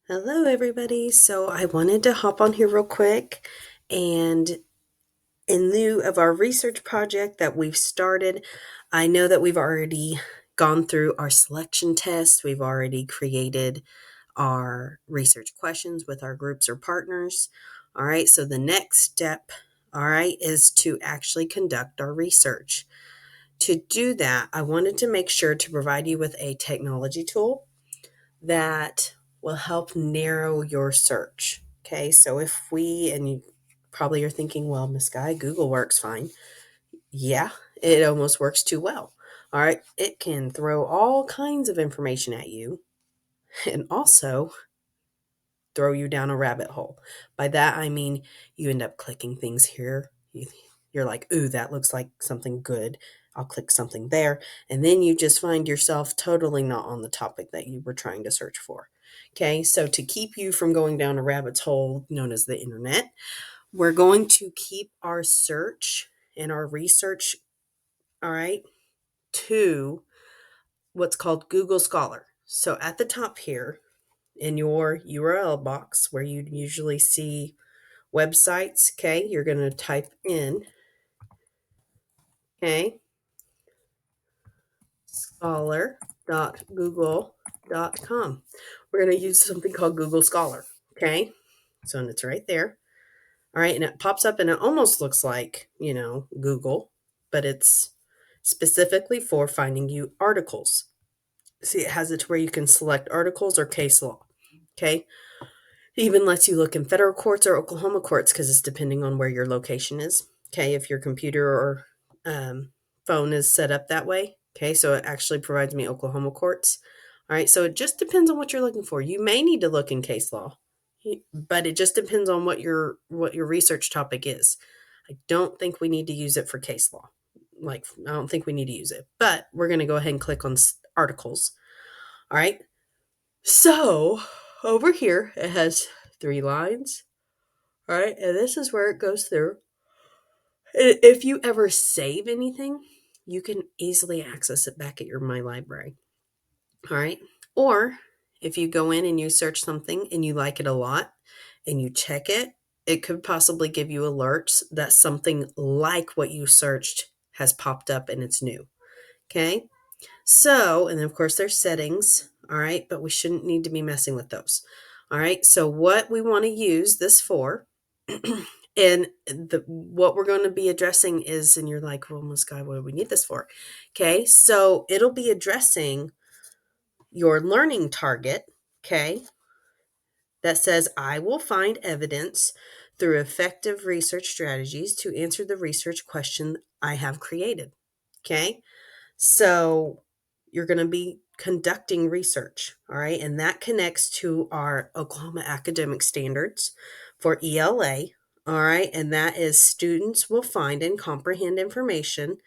Hello, everybody. So I wanted to hop on here real quick. And in lieu of our research project that we've started, I know that we've already gone through our selection test. We've already created our research questions with our groups or partners. All right. So the next step, all right, is to actually conduct our research. To do that, I wanted to make sure to provide you with a technology tool that will help narrow your search. Okay, so if we, and you probably are thinking, well, Miss Guy, Google works fine. Yeah, it almost works too well. All right, it can throw all kinds of information at you and also throw you down a rabbit hole. By that, I mean you end up clicking things here. You're like, ooh, that looks like something good. I'll click something there. And then you just find yourself totally not on the topic that you were trying to search for. Okay, so to keep you from going down a rabbit's hole known as the internet, we're going to keep our search and our research, all right, to what's called Google Scholar. So at the top here in your URL box where you usually see websites, okay, you're going to type in, okay, scholar.google.com. We're going to use something called Google Scholar, okay? So and it's right there. All right, and it pops up and it almost looks like, Google, but it's specifically for finding you articles. See, it has it to where you can select articles or case law. Okay. It even lets you look in federal courts or Oklahoma courts because it's depending on where your location is. Okay. If your computer or phone is set up that way. Okay. So it actually provides me Oklahoma courts. All right. So it just depends on what you're looking for. You may need to look in case law, but it just depends on what your research topic is. I don't think we need to use it for case law. Like, I don't think we need to use it, but we're going to go ahead and click on articles. All right. So over here, it has 3 lines. All right. And this is where it goes through. If you ever save anything, you can easily access it back at your My Library. All right. Or if you go in and you search something and you like it a lot and you check it, it could possibly give you alerts that something like what you searched has popped up and it's new. Okay. So, and then of course there's settings. All right. But we shouldn't need to be messing with those. All right. So, what we want to use this for, and what we're going to be addressing is, and you're like, well, Miss Guy, what do we need this for? Okay. So, it'll be addressing your learning target, okay, that says, I will find evidence through effective research strategies to answer the research question I have created. Okay. So you're going to be conducting research. All right. And that connects to our Oklahoma academic standards for ELA. All right. And that is students will find and comprehend information,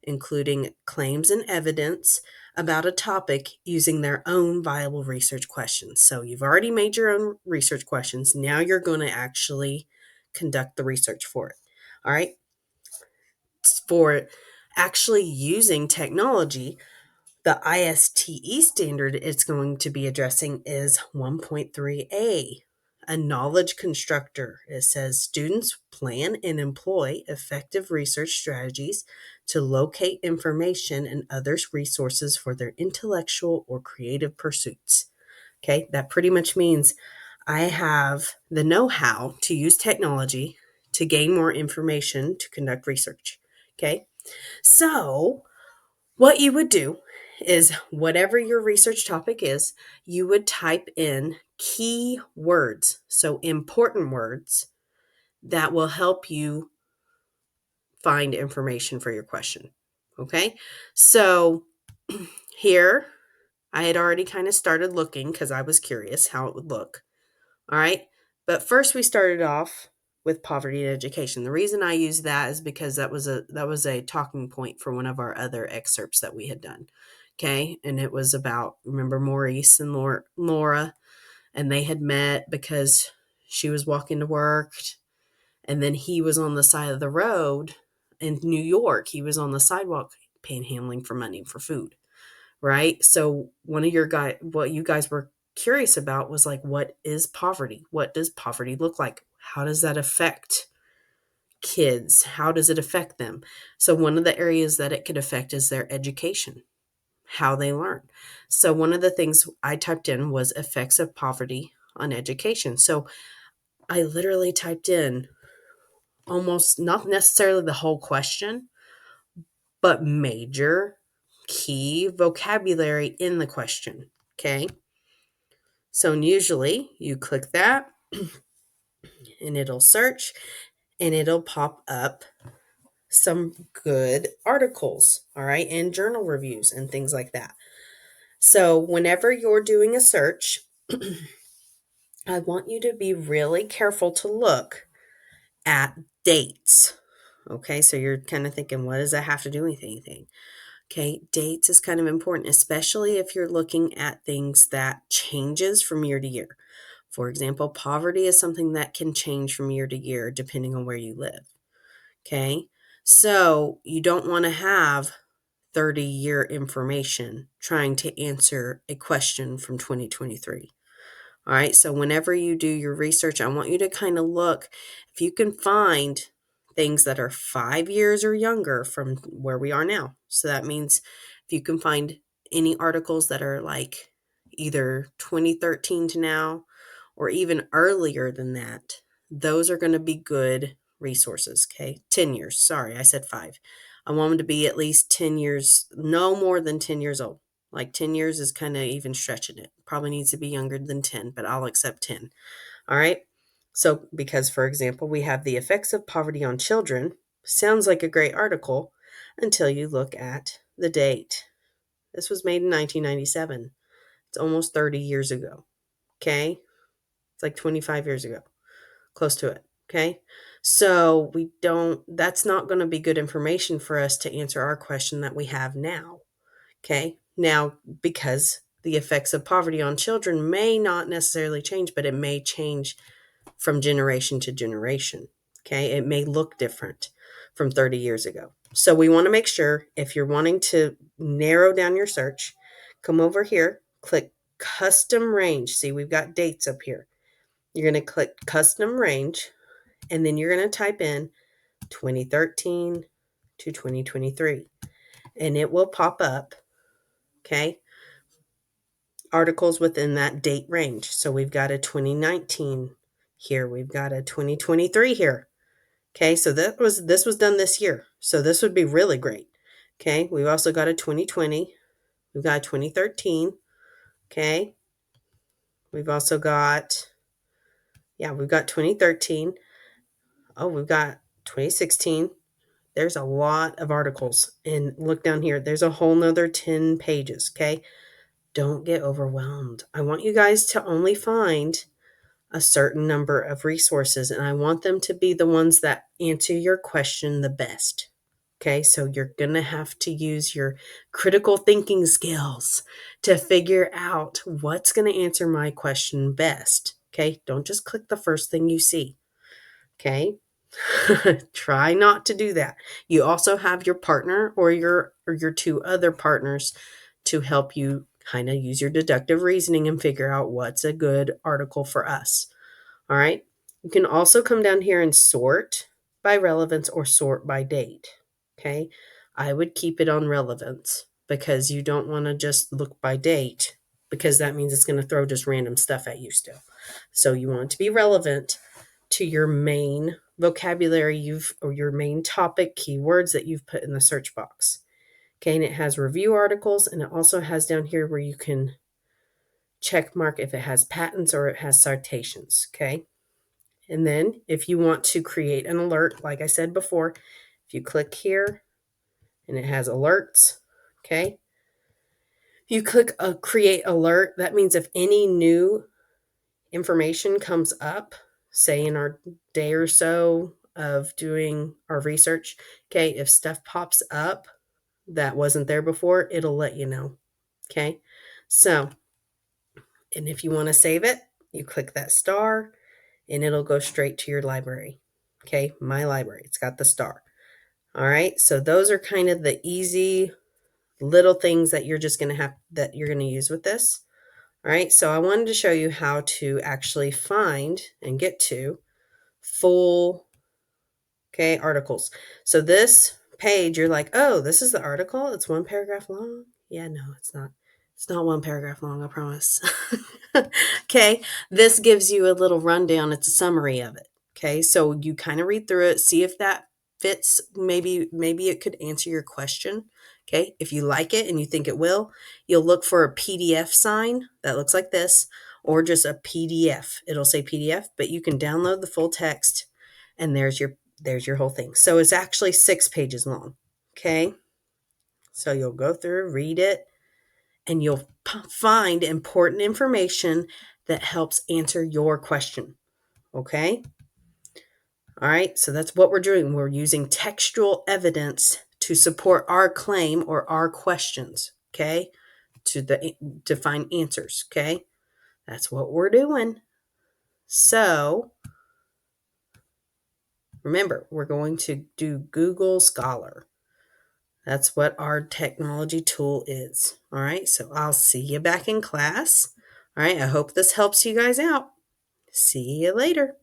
including claims and evidence about a topic using their own viable research questions. So you've already made your own research questions. Now you're going to actually conduct the research for it. All right. For actually using technology, the ISTE standard it's going to be addressing is 1.3a, a knowledge constructor. It says students plan and employ effective research strategies to locate information and other resources for their intellectual or creative pursuits. Okay, that pretty much means I have the know how to use technology to gain more information to conduct research. Okay, so what you would do is whatever your research topic is, you would type in key words, so important words that will help you find information for your question. Okay, so here I had already kind of started looking because I was curious how it would look. All right, but first we started off with poverty and education. The reason I use that is because that was a talking point for one of our other excerpts that we had done. Okay, and it was about, remember, Maurice and Laura, and they had met because she was walking to work, and then he was on the side of the road in New York. He was on the sidewalk panhandling for money for food, right? So one of your guy, what you guys were curious about was like, what is poverty? What does poverty look like? How does that affect kids? How does it affect them? So, one of the areas that it could affect is their education, how they learn. So, one of the things I typed in was effects of poverty on education. So, I literally typed in almost not necessarily the whole question, but major key vocabulary in the question. Okay. So usually you click that and it'll search and it'll pop up some good articles, all right, and journal reviews and things like that. So whenever you're doing a search, I want you to be really careful to look at dates. Okay, so you're kind of thinking, what does that have to do with anything? Okay, dates is kind of important, especially if you're looking at things that changes from year to year. For example, poverty is something that can change from year to year depending on where you live. Okay, so you don't want to have 30-year information trying to answer a question from 2023. All right, so whenever you do your research, I want you to kind of look if you can find things that are 5 years or younger from where we are now. So that means if you can find any articles that are like either 2013 to now or even earlier than that, those are going to be good resources. Okay, 10 years. Sorry, I said 5. I want them to be at least 10 years, no more than 10 years old. Like 10 years is kind of even stretching it. Probably needs to be younger than 10, but I'll accept 10. All right. So, because for example, we have the effects of poverty on children, sounds like a great article until you look at the date. This was made in 1997. It's almost 30 years ago. Okay. It's like 25 years ago, close to it. Okay. So, that's not going to be good information for us to answer our question that we have now. Okay. Now, because the effects of poverty on children may not necessarily change, but it may change from generation to generation. Okay. It may look different from 30 years ago. So we want to make sure if you're wanting to narrow down your search, come over here, click custom range. See, we've got dates up here. You're going to click custom range, and then you're going to type in 2013 to 2023, and it will pop up. Okay. Articles within that date range. So we've got a 2019 here. We've got a 2023 here. Okay, so this was done this year. So this would be really great. Okay, we've also got a 2020. We've got a 2013. Okay. We've also got we've got 2013. Oh, we've got 2016. There's a lot of articles. And look down here. There's a whole nother 10 pages. Okay. Don't get overwhelmed. I want you guys to only find a certain number of resources, and I want them to be the ones that answer your question the best. Okay, so you're going to have to use your critical thinking skills to figure out what's going to answer my question best. Okay, don't just click the first thing you see. Okay, try not to do that. You also have your partner or your two other partners to help you kind of use your deductive reasoning and figure out what's a good article for us. All right. You can also come down here and sort by relevance or sort by date. Okay. I would keep it on relevance because you don't want to just look by date because that means it's going to throw just random stuff at you still. So you want it to be relevant to your main vocabulary or your main topic keywords that you've put in the search box. Okay. And it has review articles, and it also has down here where you can check mark if it has patents or it has citations. Okay. And then if you want to create an alert, like I said before, if you click here and it has alerts, okay, you click create alert. That means if any new information comes up, say in our day or so of doing our research, okay, if stuff pops up that wasn't there before, it'll let you know. Okay. So, and if you want to save it, you click that star and it'll go straight to your library. Okay, my library. It's got the star. All right, so those are kind of the easy little things that you're just going to have that you're going to use with this. All right, so I wanted to show you how to actually find and get to full, okay, articles. So this page, you're like, oh, this is the article. It's one paragraph long. Yeah, no, it's not. It's not one paragraph long, I promise. Okay, this gives you a little rundown. It's a summary of it. Okay, so you kind of read through it, see if that fits. Maybe it could answer your question. Okay, if you like it and you think it will, you'll look for a PDF sign that looks like this, or just a PDF. It'll say PDF, but you can download the full text, and there's your whole thing. So it's actually 6 pages long. Okay, so you'll go through, read it, and you'll find important information that helps answer your question. Okay? All right, so that's what we're doing. We're using textual evidence to support our claim or our questions, okay? To find answers, okay? That's what we're doing. So, remember, we're going to do Google Scholar. That's what our technology tool is. All right, so I'll see you back in class. All right, I hope this helps you guys out. See you later.